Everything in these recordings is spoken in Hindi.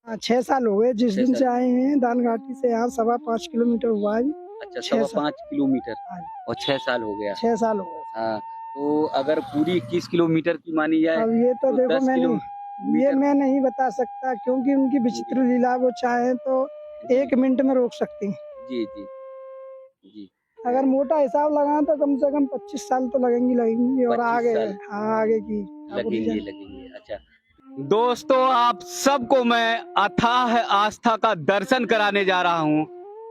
हाँ, 6 साल हो गए जिस दिन से आए हैं दान घाटी से। यहाँ 5.25 किलोमीटर हुआ है। अच्छा, 6 किलोमीटर हाँ, और 6 साल हो गया। 6 साल हो गए। हाँ, तो अगर पूरी 21 किलोमीटर की मानी जाए अब ये तो देखो 10 ये मैं नहीं बता सकता क्योंकि उनकी विचित्र लीला, वो चाहे तो 1 मिनट में रोक सकती हैं। जी जी जी। अगर मोटा हिसाब लगाएं तो कम से कम 25 साल तो लगेंगी और 25 आगे साल आगे की लगेंगे। अच्छा दोस्तों, आप सबको मैं अथाह आस्था का दर्शन कराने जा रहा हूँ।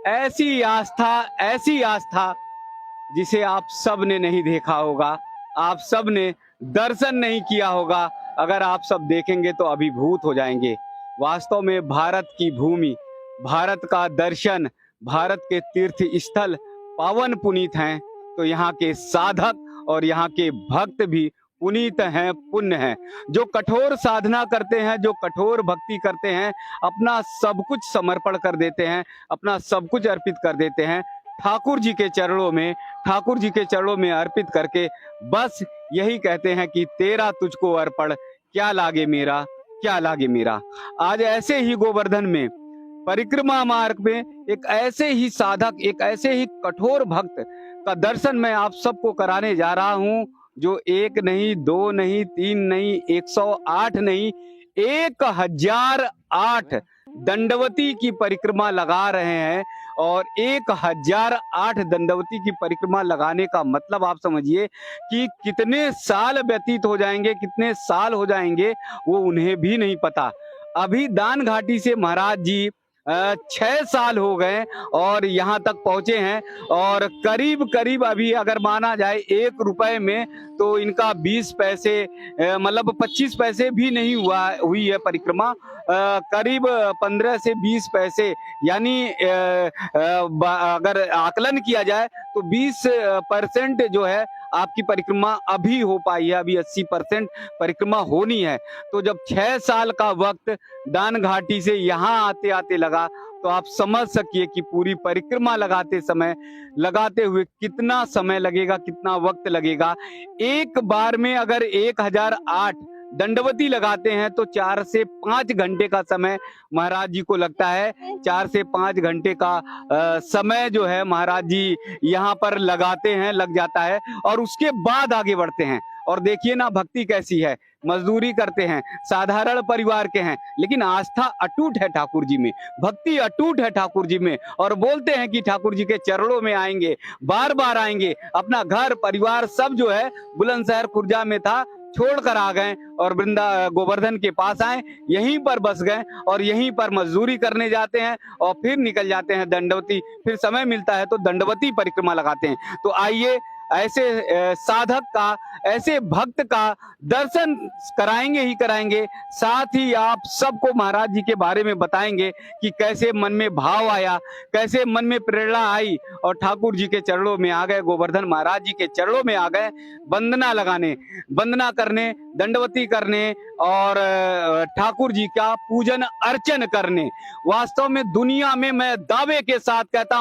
ऐसी आस्था जिसे आप सब ने नहीं देखा होगा, आप सब ने दर्शन नहीं किया होगा। अगर आप सब देखेंगे तो अभिभूत हो जाएंगे। वास्तव में भारत की भूमि, भारत का दर्शन, भारत के तीर्थ स्थल पावन पुनीत हैं, तो यहाँ के साधक और यहाँ के भक्त भी पुनीत हैं, पुण्य हैं। जो कठोर साधना करते हैं, जो कठोर भक्ति करते हैं, अपना सब कुछ समर्पण कर देते हैं, अपना सब कुछ अर्पित कर देते हैं ठाकुर जी के चरणों में अर्पित करके बस यही कहते हैं कि तेरा तुझको अर्पण, क्या लागे मेरा। आज ऐसे ही गोवर्धन में परिक्रमा मार्ग में एक ऐसे ही साधक, एक ऐसे ही कठोर भक्त का दर्शन मैं आप सबको कराने जा रहा हूं, जो 1 नहीं, 2 नहीं, 3 नहीं, 108 नहीं, 1008 दंडवती की परिक्रमा लगा रहे हैं। और 1008 दंडवती की परिक्रमा लगाने का मतलब आप समझिए कि कितने साल व्यतीत हो जाएंगे, कितने साल हो जाएंगे वो उन्हें भी नहीं पता। अभी दान घाटी से महाराज जी 6 साल हो गए और यहाँ तक पहुंचे हैं, और करीब अभी अगर माना जाए 1 रुपए में तो इनका 20 पैसे मतलब 25 पैसे भी नहीं हुई है परिक्रमा। करीब 15 से 20 पैसे, यानी अगर आकलन किया जाए तो 20% जो है आपकी परिक्रमा अभी हो पाई है, अभी 80% परिक्रमा होनी है। तो जब 6 साल का वक्त दान घाटी से यहाँ आते आते लगा, तो आप समझ सकिए कि पूरी परिक्रमा लगाते हुए कितना समय लगेगा, कितना वक्त लगेगा। एक बार में अगर 1008 दंडवती लगाते हैं तो 4 से 5 घंटे का समय महाराज जी को लगता है। 4 से 5 घंटे का समय जो है महाराज जी यहाँ पर लग जाता है, और उसके बाद आगे बढ़ते हैं। और देखिए ना भक्ति कैसी है, मजदूरी करते हैं, साधारण परिवार के हैं, लेकिन आस्था अटूट है ठाकुर जी में, भक्ति अटूट है ठाकुर जी में, और बोलते हैं कि ठाकुर जी के चरणों में आएंगे, बार बार आएंगे। अपना घर परिवार सब जो है बुलंदशहर खुर्जा में था, छोड़कर आ गए और गोवर्धन के पास आए, यहीं पर बस गए और यहीं पर मजदूरी करने जाते हैं और फिर निकल जाते हैं दंडवती। फिर समय मिलता है तो दंडवती परिक्रमा लगाते हैं। तो आइए ऐसे साधक का, ऐसे भक्त का दर्शन कराएंगे, साथ ही आप सबको महाराज जी के बारे में बताएंगे कि कैसे मन में भाव आया, कैसे मन में प्रेरणा आई और ठाकुर जी के चरणों में आ गए, गोवर्धन महाराज जी के चरणों में आ गए, वंदना करने, दंडवती करने और ठाकुर जी का पूजन अर्चन करने। वास्तव में दुनिया में मैं दावे के साथ कहता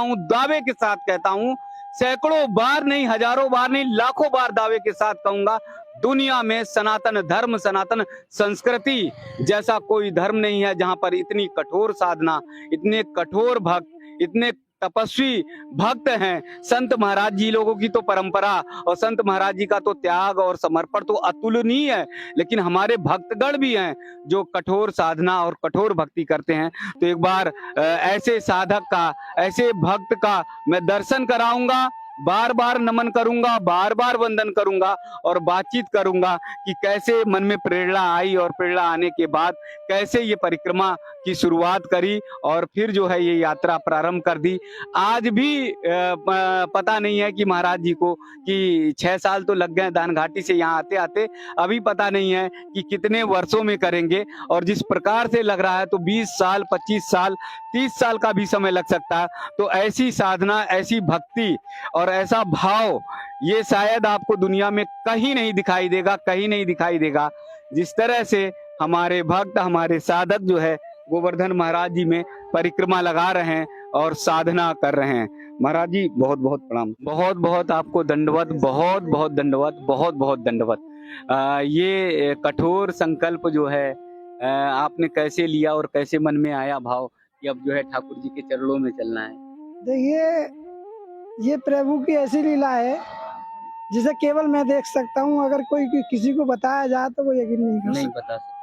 हूं, सैकड़ों बार नहीं, हजारों बार नहीं, लाखों बार दावे के साथ कहूंगा, दुनिया में सनातन धर्म, सनातन संस्कृति जैसा कोई धर्म नहीं है जहां पर इतनी कठोर साधना, इतने कठोर भक्त, इतने तपस्वी भक्त हैं। संत महाराज जी लोगों की तो परंपरा और संत महाराज जी का तो त्याग और समर्पण तो अतुलनीय है, लेकिन हमारे भक्तगण भी हैं जो कठोर साधना और कठोर भक्ति करते हैं। तो एक बार ऐसे साधक का, ऐसे भक्त का मैं दर्शन कराऊंगा, बार बार नमन करूंगा, बार बार वंदन करूंगा और बातचीत करूंगा कि कैसे मन में प्रेरणा आई और प्रेरणा आने के बाद कैसे ये परिक्रमा की शुरुआत करी और फिर जो है ये यात्रा प्रारंभ कर दी। आज भी पता नहीं है कि महाराज जी को कि 6 साल तो लग गए दान घाटी से यहाँ आते आते, अभी पता नहीं है कि कितने वर्षों में करेंगे और जिस प्रकार से लग रहा है तो 20 साल, 25 साल, 30 साल का भी समय लग सकता है। तो ऐसी साधना, ऐसी भक्ति और ऐसा भाव ये शायद आपको दुनिया में कहीं नहीं दिखाई देगा, कहीं नहीं दिखाई देगा। जिस तरह से हमारे भक्त, हमारे साधक जो है गोवर्धन महाराज जी में परिक्रमा लगा रहे हैं और साधना कर रहे हैं। महाराज जी बहुत बहुत प्रणाम, बहुत बहुत आपको दंडवत, बहुत बहुत दंडवत, बहुत बहुत दंडवत। ये कठोर संकल्प जो है आपने कैसे लिया और कैसे मन में आया भाव कि अब जो है ठाकुर जी के चरणों में चलना है? देखिए, ये प्रभु की ऐसी लीला है जिसे केवल मैं देख सकता हूँ। अगर कोई किसी को बताया जाए तो वो यकीन नहीं कर नहीं सकता, बता सकते।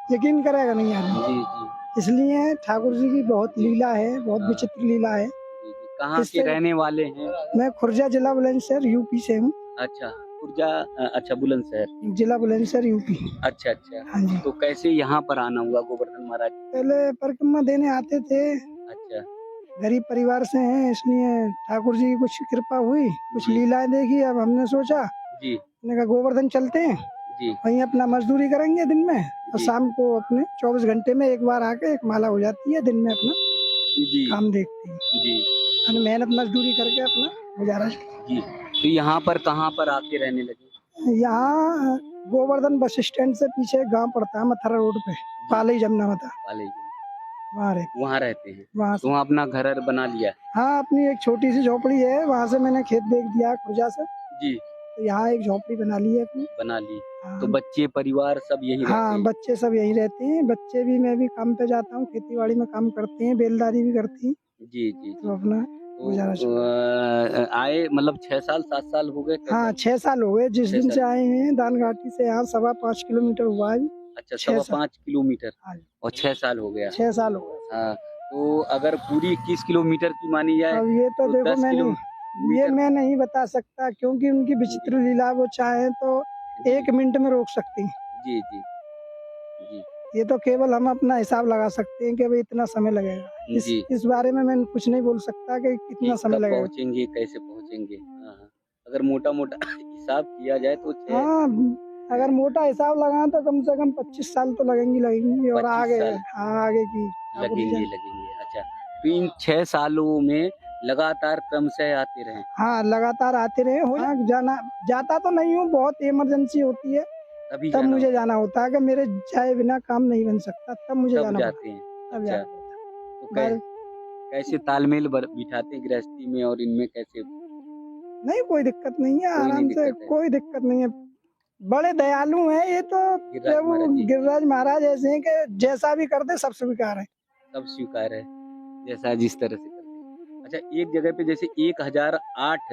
यकीन करेगा नहीं आदमी। जी जी इसलिए ठाकुर जी की बहुत लीला है, बहुत विचित्र लीला है। जी जी। कहाँ के रहने वाले हैं? मैं खुर्जा जिला बुलंदशहर यूपी से हूँ। अच्छा, खुर्जा, अच्छा बुलंदशहर जिला बुलंदशहर यूपी। अच्छा अच्छा। हाँ जी। तो कैसे यहाँ पर आना हुआ गोवर्धन महाराज? पहले परिक्रमा देने आते थे, अच्छा गरीब परिवार से हैं, इसलिए ठाकुर जी की कुछ कृपा हुई, कुछ लीलाएं देखी। अब हमने सोचा, जी, मैंने कहा गोवर्धन चलते हैं, जी वहीं अपना मजदूरी करेंगे दिन में और जी। शाम को अपने 24 घंटे में एक बार आके एक माला हो जाती है, दिन में अपना जी काम देखते हैं, जी मेहनत मजदूरी करके अपना गुजारा। जी। तो यहाँ पर कहाँ पर आके रहने लगे? यहाँ गोवर्धन बस स्टैंड से पीछे एक गाँव पड़ता है, मथुरा रोड पे, पालई जमुना माता, पाले जी, वहाँ रहते हैं। वहाँ तो वहाँ अपना घर बना लिया? हाँ, अपनी एक छोटी सी झोपड़ी है, वहाँ से मैंने खेत बेच दिया खुर्जा से, जी। तो यहाँ एक झोपड़ी बना ली है अपनी। बना ली। हाँ, तो बच्चे परिवार सब यही रहते हाँ, हैं? बच्चे सब यहीं रहते हैं। बच्चे भी, मैं भी काम पे जाता हूँ, खेती बाड़ी में काम करते हैं, बेलदारी भी करती हैं, जी जी तो जी। अपना गुजारा तो आए मतलब 6 साल 7 साल हो गए? हाँ, 6 साल हो गए जिस 6 दिन साल। से आए हैं। दान घाटी से यहाँ 5.25 किलोमीटर हुआ है। अच्छा, 6 साल। 5.25 किलोमीटर हाँ, और 6 साल हो गया। 6 साल हो गए। हाँ, तो अगर पूरी 21 किलोमीटर की मानी जाए अब ये तो देखो, 10 मैं नहीं बता सकता, क्योंकि उनकी विचित्र लीला, वो चाहे तो 1 मिनट में रोक सकती हैं। जी जी जी ये तो केवल हम अपना हिसाब लगा सकते हैं कि भाई इतना समय लगेगा। जी। इस बारे में मैं कुछ नहीं बोल सकता कि कितना समय कब लगेगा। पहुंचेंगे, कैसे पहुंचेंगे? हाँ हाँ। अगर मोटा मोटा हिसाब किया जाए तो हाँ, अगर मोटा हिसाब लगाएं तो कम से कम 25 साल तो लगेंगी और 25 आगे, साल हाँ, आगे की लगेंगे। अच्छा, तो इन 6 सालों में लगातार क्रमशः आते रहे? हाँ, लगातार आते रहे हो। जाना जाता तो नहीं हूँ, बहुत इमरजेंसी होती है तब मुझे जाना होता है कि मेरे जाए बिना काम नहीं बन सकता, तब मुझे जाना जाते हैं। तब अच्छा, तो कैसे तालमेल बिठाते हैं गृहस्थी में और इनमें कैसे? नहीं, कोई दिक्कत नहीं है, आराम से, कोई दिक्कत नहीं है। बड़े दयालु हैं ये तो प्रभु गिरिराज महाराज, ऐसे हैं कि जैसा भी कर दे सब स्वीकार है। सब स्वीकार है, जैसा जिस तरह से करते हैं। अच्छा, एक जगह पे जैसे 1008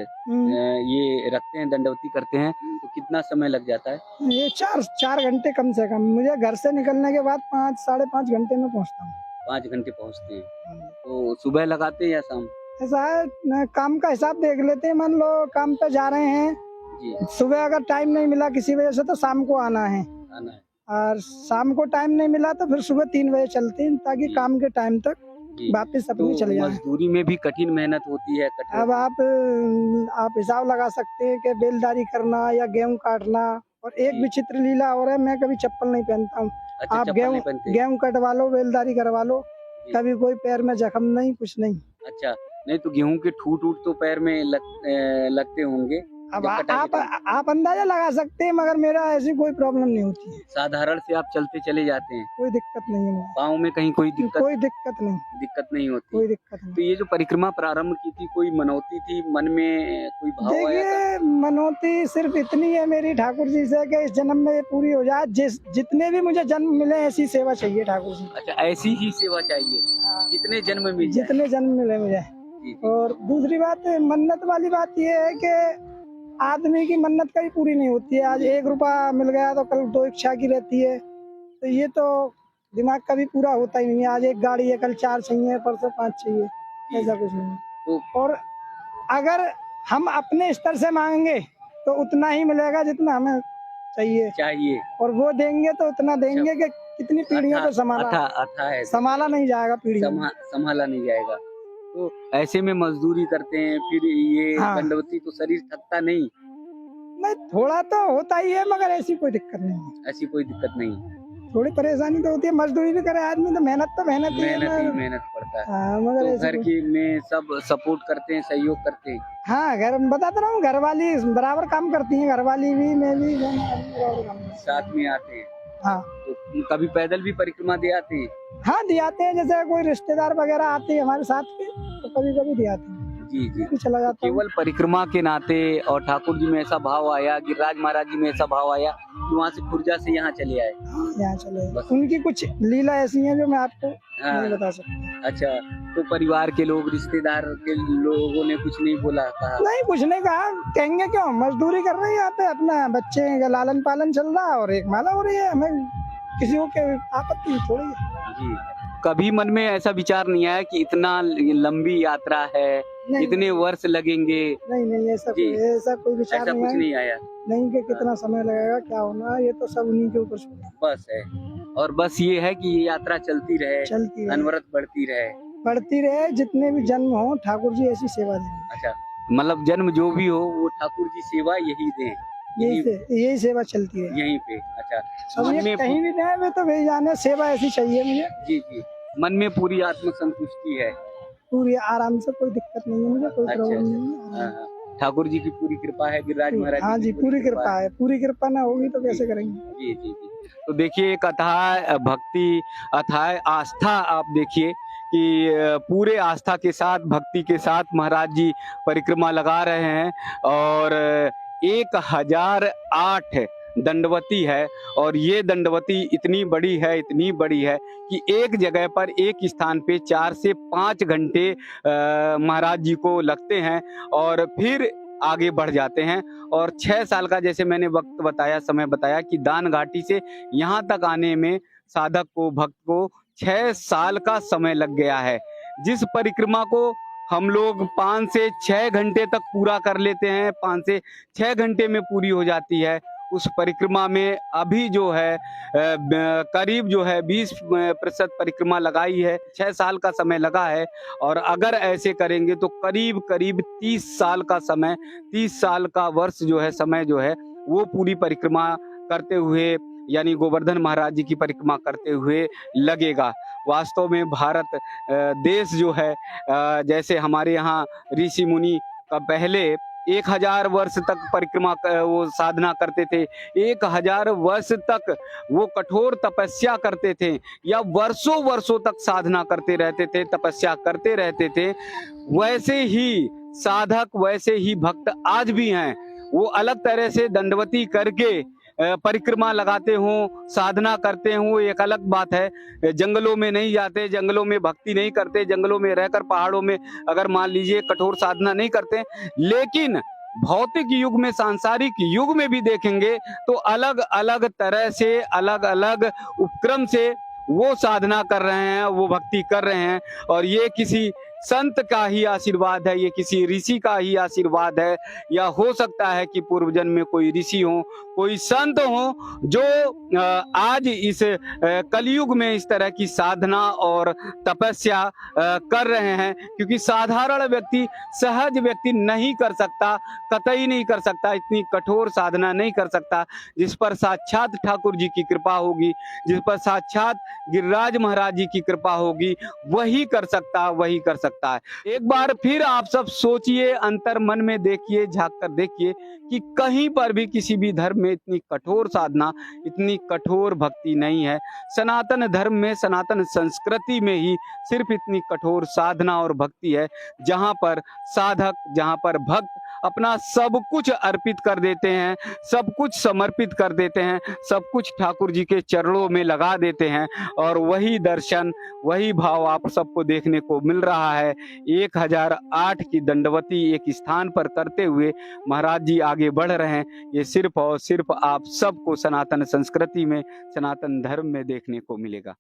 ये रखते हैं, दंडवती करते हैं, तो कितना समय लग जाता है? ये 4 घंटे कम से कम। मुझे घर से निकलने के बाद 5 साढ़े 5 घंटे में पहुँचता हूँ। 5 घंटे पहुँचते हैं। तो सुबह लगाते हैं या शाम? ऐसा है, काम का हिसाब देख लेते हैं। मान लो काम पे जा रहे हैं जी, सुबह अगर टाइम नहीं मिला किसी वजह से तो शाम को आना है, और शाम को टाइम नहीं मिला तो फिर सुबह 3 बजे चलते हैं, ताकि काम के टाइम तक वापस अपनी चले जाए। मजदूरी में भी कठिन मेहनत होती है। अब आप हिसाब लगा सकते हैं कि बेलदारी करना या गेहूं काटना। और एक विचित्र लीला और है, मैं कभी चप्पल नहीं पहनता हूँ। अच्छा, आप गेहूं कटवा लो, बेलदारी करवा लो, कभी कोई पैर में जख्म नहीं, कुछ नहीं। अच्छा, नहीं तो गेहूं के ठूट तो पैर में लगते होंगे। अब आप अंदाजा लगा सकते हैं, मगर मेरा ऐसी कोई प्रॉब्लम नहीं होती है। साधारण से आप चलते चले जाते हैं, कोई दिक्कत नहीं है। पाँव में कहीं कोई दिक्कत नहीं होती? कोई दिक्कत नहीं। तो ये जो परिक्रमा प्रारंभ की थी, कोई मनौती थी मन में, कोई भाव आया था? देखिए, मनौती सिर्फ इतनी है मेरी ठाकुर जी से कि इस जन्म में ये पूरी हो जाए। जितने भी मुझे जन्म मिले ऐसी सेवा चाहिए ठाकुर जी। अच्छा, ऐसी ही सेवा चाहिए जितने जन्म मिले, जितने जन्म मिले मुझे। और दूसरी बात, मन्नत वाली बात ये है कि आदमी की मन्नत कभी पूरी नहीं होती है। आज 1 रुपया मिल गया तो कल 2 इच्छा की रहती है, तो ये तो दिमाग कभी पूरा होता ही नहीं है। आज 1 गाड़ी है, कल 4 चाहिए, परसों 5 चाहिए, ऐसा कुछ नहीं। और अगर हम अपने स्तर से मांगेंगे तो उतना ही मिलेगा जितना हमें चाहिए, और वो देंगे तो उतना देंगे कि कितनी पीढ़ियों पे संभाला नहीं जाएगा, संभाला नहीं जाएगा। तो ऐसे में मजदूरी करते हैं, फिर ये दंडवती तो शरीर थकता नहीं? नहीं, थोड़ा तो होता ही है, मगर ऐसी कोई दिक्कत नहीं। थोड़ी परेशानी तो होती है, मजदूरी भी करे आदमी तो मेहनत मेहनत पड़ता है। मगर तो घर की में सब सपोर्ट करते हैं, सहयोग करते हैं? हाँ, घर बताता रहा हूँ, घर वाली बराबर काम करती हैं, घर वाली भी, मैं भी साथ में आते हैं। हाँ, तो कभी पैदल भी परिक्रमा दे आते हैं? हाँ, दिए आते हैं, जैसे कोई रिश्तेदार वगैरह आते हैं हमारे साथ के, तो कभी कभी दिए आते हैं। जी चला जाता केवल परिक्रमा के नाते, और ठाकुर जी में ऐसा भाव आया, गिरिराज महाराज जी में ऐसा भाव आया कि वहाँ से खुर्जा से यहाँ चले आए? यहाँ चले आए। उनकी कुछ लीला ऐसी है जो मैं आपको नहीं बता सकता। अच्छा, तो परिवार के लोग, रिश्तेदार के लोगों ने कुछ नहीं बोला? कहा नहीं, कुछ नहीं कहा, कहेंगे क्यों, मजदूरी कर रहे हैं यहाँ पे, अपना बच्चे का लालन पालन चल रहा है और एक माला हो रही है, हमें किसी को आपत्ति थोड़ी है। जी, कभी मन में ऐसा विचार नहीं आया कि इतना लंबी यात्रा है, इतने वर्ष लगेंगे? नहीं, ऐसा कोई विचार नहीं आया नहीं कि कितना समय लगेगा, क्या होना, ये तो सब उन्हीं के ऊपर बस है। और बस ये है कि ये यात्रा चलती रहे, अनवरत बढ़ती रहे, जितने भी जन्म हो ठाकुर जी ऐसी सेवा दें। अच्छा, मतलब जन्म जो भी हो वो ठाकुर जी सेवा यही दें, यही सेवा चलती है यहीं पे। अच्छा, मन में कहीं भी जाए तो वही जाने, सेवा ऐसी चाहिए मुझे। जी, मन में पूरी आत्म संतुष्टि है, पूरी आराम से, कोई दिक्कत नहीं है मुझे, कोई प्रॉब्लम नहीं है। ठाकुर जी की पूरी कृपा है, गिरिराज महाराज? हाँ जी, पूरी कृपा है, पूरी कृपा ना होगी तो कैसे करेंगे? जी। तो देखिए, एक अथाह भक्ति, अथाह आस्था, आप देखिए कि पूरे आस्था के साथ, भक्ति के साथ महाराज जी परिक्रमा लगा रहे हैं, और 1008 दंडवती है, और ये दंडवती इतनी बड़ी है कि एक जगह पर, एक स्थान पे 4 से 5 घंटे महाराज जी को लगते हैं, और फिर आगे बढ़ जाते हैं। और 6 साल का, जैसे मैंने वक्त बताया, समय बताया कि दान घाटी से यहाँ तक आने में साधक को, भक्त को 6 साल का समय लग गया है। जिस परिक्रमा को हम लोग 5 से 6 घंटे तक पूरा कर लेते हैं, 5 से 6 घंटे में पूरी हो जाती है, उस परिक्रमा में अभी जो है करीब जो है 20% परिक्रमा लगाई है। 6 साल का समय लगा है, और अगर ऐसे करेंगे तो करीब 30 साल का समय, 30 साल का वर्ष जो है, समय जो है, वो पूरी परिक्रमा करते हुए, यानी गोवर्धन महाराज जी की परिक्रमा करते हुए लगेगा। वास्तव में भारत देश जो है, जैसे हमारे यहाँ ऋषि मुनि का पहले 1000 वर्ष तक परिक्रमा वो साधना करते थे, 1000 वर्ष तक वो कठोर तपस्या करते थे, या वर्षों तक साधना करते रहते थे, तपस्या करते रहते थे। वैसे ही साधक, वैसे ही भक्त आज भी हैं। वो अलग तरह से दंडवती करके परिक्रमा लगाते हों, साधना करते हों, एक अलग बात है। जंगलों में नहीं जाते, जंगलों में भक्ति नहीं करते, जंगलों में रहकर, पहाड़ों में अगर मान लीजिए कठोर साधना नहीं करते, लेकिन भौतिक युग में, सांसारिक युग में भी देखेंगे तो अलग अलग तरह से, अलग अलग उपक्रम से वो साधना कर रहे हैं, वो भक्ति कर रहे हैं। और ये किसी संत का ही आशीर्वाद है, ये किसी ऋषि का ही आशीर्वाद है, या हो सकता है कि पूर्व जन्म में कोई ऋषि हो, कोई संत हो, जो आज इस कलयुग में इस तरह की साधना और तपस्या कर रहे हैं। क्योंकि साधारण व्यक्ति, सहज व्यक्ति नहीं कर सकता, कतई नहीं कर सकता, इतनी कठोर साधना नहीं कर सकता। जिस पर साक्षात ठाकुर जी की कृपा होगी, जिस पर साक्षात गिरिराज महाराज जी की कृपा होगी, वही कर सकता है। एक बार फिर आप सब सोचिए, अंतर मन में देखिए, झांक कर देखिए कि कहीं पर भी, किसी भी धर्म में इतनी कठोर साधना, इतनी कठोर भक्ति नहीं है। सनातन धर्म में, सनातन संस्कृति में ही सिर्फ इतनी कठोर साधना और भक्ति है, जहां पर साधक, जहां पर भक्त अपना सब कुछ अर्पित कर देते हैं, सब कुछ समर्पित कर देते हैं, सब कुछ ठाकुर जी के चरणों में लगा देते हैं। और वही दर्शन, वही भाव आप सबको देखने को मिल रहा है। 1008 की दंडवती एक स्थान पर करते हुए महाराज जी आगे बढ़ रहे हैं। ये सिर्फ और सिर्फ आप सबको सनातन संस्कृति में, सनातन धर्म में देखने को मिलेगा।